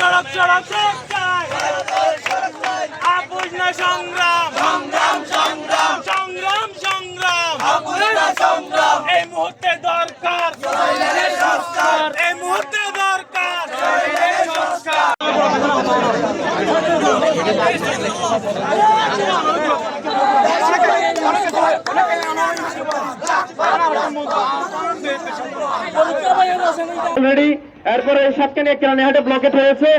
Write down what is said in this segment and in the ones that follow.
সড়ক সড়ক চাই আপুজ না সংগ্রাম সংগ্রাম সংগ্রাম সংগ্রাম সংগ্রাম আপুজ না সংগ্রাম এই মুহূর্তে দরকার সংস্কার এই মুহূর্তে দরকার সংস্কার অলরেডি এরপরে সাতকানি কেরানীহাটে ব্লকেট হয়েছে,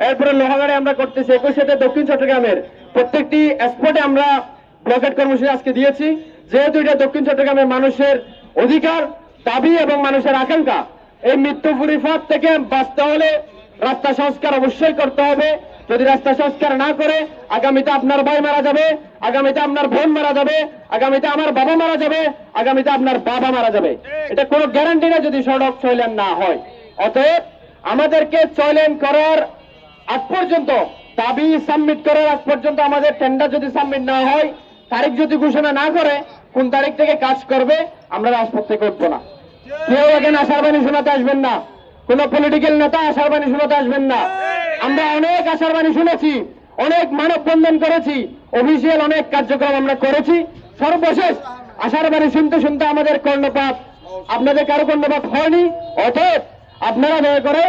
এরপরে লোহাগাড়ে আমরা করতেছি। 21 দক্ষিণ চট্টগ্রামের প্রত্যেকটি স্পটে আমরা ব্লকেট কর্মসূচি আজকে দিয়েছি, যেহেতু এটা দক্ষিণ চট্টগ্রামের মানুষের অধিকার, দাবি এবং মানুষের আকাঙ্ক্ষা। এই মৃত্যুপুরী পথ থেকে বাঁচতে হলে রাস্তা সংস্কার অবশ্যই করতে হবে। যদি রাস্তা সংস্কার না করে আগামীতে আপনার ভাই মারা যাবে, আগামীতে আপনার বোন মারা যাবে, আগামীতে আমার বাবা মারা যাবে, আগামীতে আপনার বাবা মারা যাবে। এটা কোনো গ্যারান্টি না যদি সড়ক চয়লেন না হয়। অতএব আমাদেরকে চয়লেন করার আগ পর্যন্ত, দাবি সাবমিট করার আগ পর্যন্ত, আমাদের টেন্ডার যদি সাবমিট না হয়, তারিখ যদি ঘোষণা না করে কোন তারিখ থেকে কাজ করবে, আমরা রাজপথ থেকে উঠবো না। কেউ এখানে আশার বাণী শোনাতে আসবেন না, কোন পলিটিক্যাল নেতা আশার বাণী শোনাতে আসবেন না। আমরা অনেক আশার বাণী শুনেছি, অনেক মানববন্ধন করেছি, অফিসিয়াল অনেক কার্যক্রম আমরা করেছি। সর্বশেষ আশার বাণী শুনতে শুনতে আমাদের কর্ণপাত, আপনাদের কারো কর্ণপাত হয়নি। অতএব আপনারা দয়া করে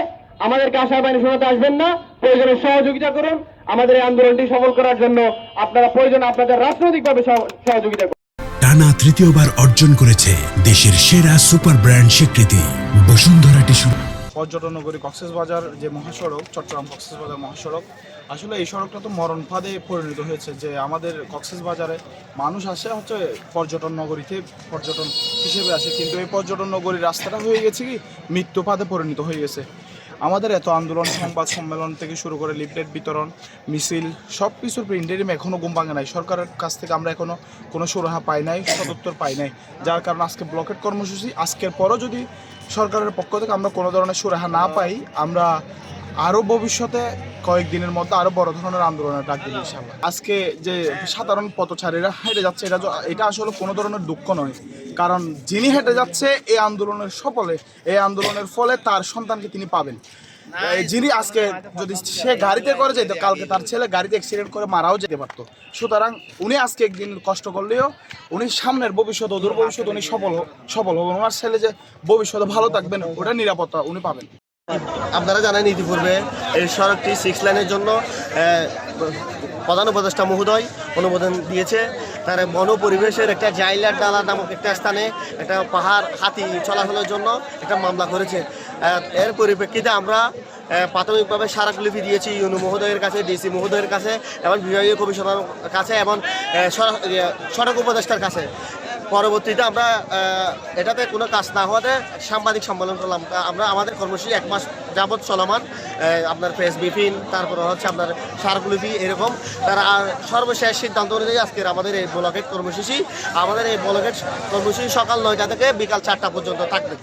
আমাদেরকে আশার বাণী শোনাতে আসবেন না, প্রয়োজনে সহযোগিতা করুন। আমাদের এই আন্দোলনটি সফল করার জন্য আপনারা প্রয়োজনে আপনাদের রাজনৈতিকভাবে সহযোগিতা করুন। টানা তৃতীয়বার অর্জন করেছে দেশের সেরা সুপার ব্র্যান্ড স্বীকৃতি বসুন্ধরা টিস্যু। পর্যটন নগরী কক্সবাজার যে মহাসড়ক, চট্টগ্রাম কক্সবাজার মহাসড়ক, আসলে এই সড়কটা তো মরণ ফাঁদে পরিণত হয়েছে। যে আমাদের কক্সবাজারে মানুষ আসে হচ্ছে পর্যটন নগরীতে, পর্যটন হিসেবে আসে, কিন্তু এই পর্যটন নগরীর রাস্তাটা হয়ে গেছে কি মৃত্যু ফাঁদে পরিণত হয়ে গেছে। আমাদের এত আন্দোলন, সংবাদ সম্মেলন থেকে শুরু করে লিফলেট বিতরণ, মিছিল, সব কিছুর প্রিন্টারিম এখনও ঘুম ভাঙে নাই। সরকারের কাছ থেকে আমরা এখনও কোনো সুরাহা পাই নাই, সদুত্তর পাই নাই, যার কারণে আজকে ব্লকেট কর্মসূচি। আজকের পরও যদি সরকারের পক্ষ থেকে আমরা কোনো ধরনের সুরাহা না পাই, আমরা আরও ভবিষ্যতে কয়েকদিনের মধ্যে আরও বড় ধরনের আন্দোলনের ডাক দিই ইনশাআল্লাহ। আজকে যে সাধারণ পথচারীরা হেঁটে যাচ্ছে, এটা আসলে কোনো ধরনের দুঃখ নয়, কারণ যিনি হেঁটে যাচ্ছে এই আন্দোলনের সফলে, এই আন্দোলনের ফলে তার সন্তানকে তিনি পাবেন। যিনি আজকে যদি সে গাড়িতে করে যেত, কালকে তার ছেলে গাড়িতে অ্যাক্সিডেন্ট করে মারাও যেতে পারতো। সুতরাং উনি আজকে একদিন কষ্ট করলেও উনি সামনের ভবিষ্যৎ, অদূর ভবিষ্যৎ উনি সফল হবেন। ওনার ছেলে যে ভবিষ্যতে ভালো থাকবেন, ওটা নিরাপত্তা উনি পাবেন। আপনারা জানেন ইতিপূর্বে এই সড়কটি 6 লাইনের জন্য প্রধান উপদেষ্টা মহোদয় অনুমোদন দিয়েছে। তার বন পরিবেশের একটা জাইলার ডালা নামক একটা স্থানে একটা পাহাড় হাতি চলাচলের জন্য একটা মামলা করেছে। এর পরিপ্রেক্ষিতে আমরা প্রাথমিকভাবে স্মারকলিপি দিয়েছি ইউনু মহোদয়ের কাছে, ডিসি মহোদয়ের কাছে এবং বিভাগীয় কমিশনার কাছে এবং সড়ক উপদেষ্টার কাছে। পরবর্তীতে আমরা এটাতে কোনো কাজ না হওয়াতে সাংবাদিক সম্মেলন করলাম। আমরা আমাদের কর্মসূচি 1 মাস যাবৎ চলমান, আপনার প্রেস ব্রিফিং, তারপরে হচ্ছে আপনার স্মারকলিপি, এরকম তারা সর্বশেষ সিদ্ধান্ত অনুযায়ী আজকের আমাদের এই ব্লকেট কর্মসূচি, আমাদের এই ব্লকেট কর্মসূচি সকাল 9টা থেকে বিকাল 4টা পর্যন্ত থাকবে।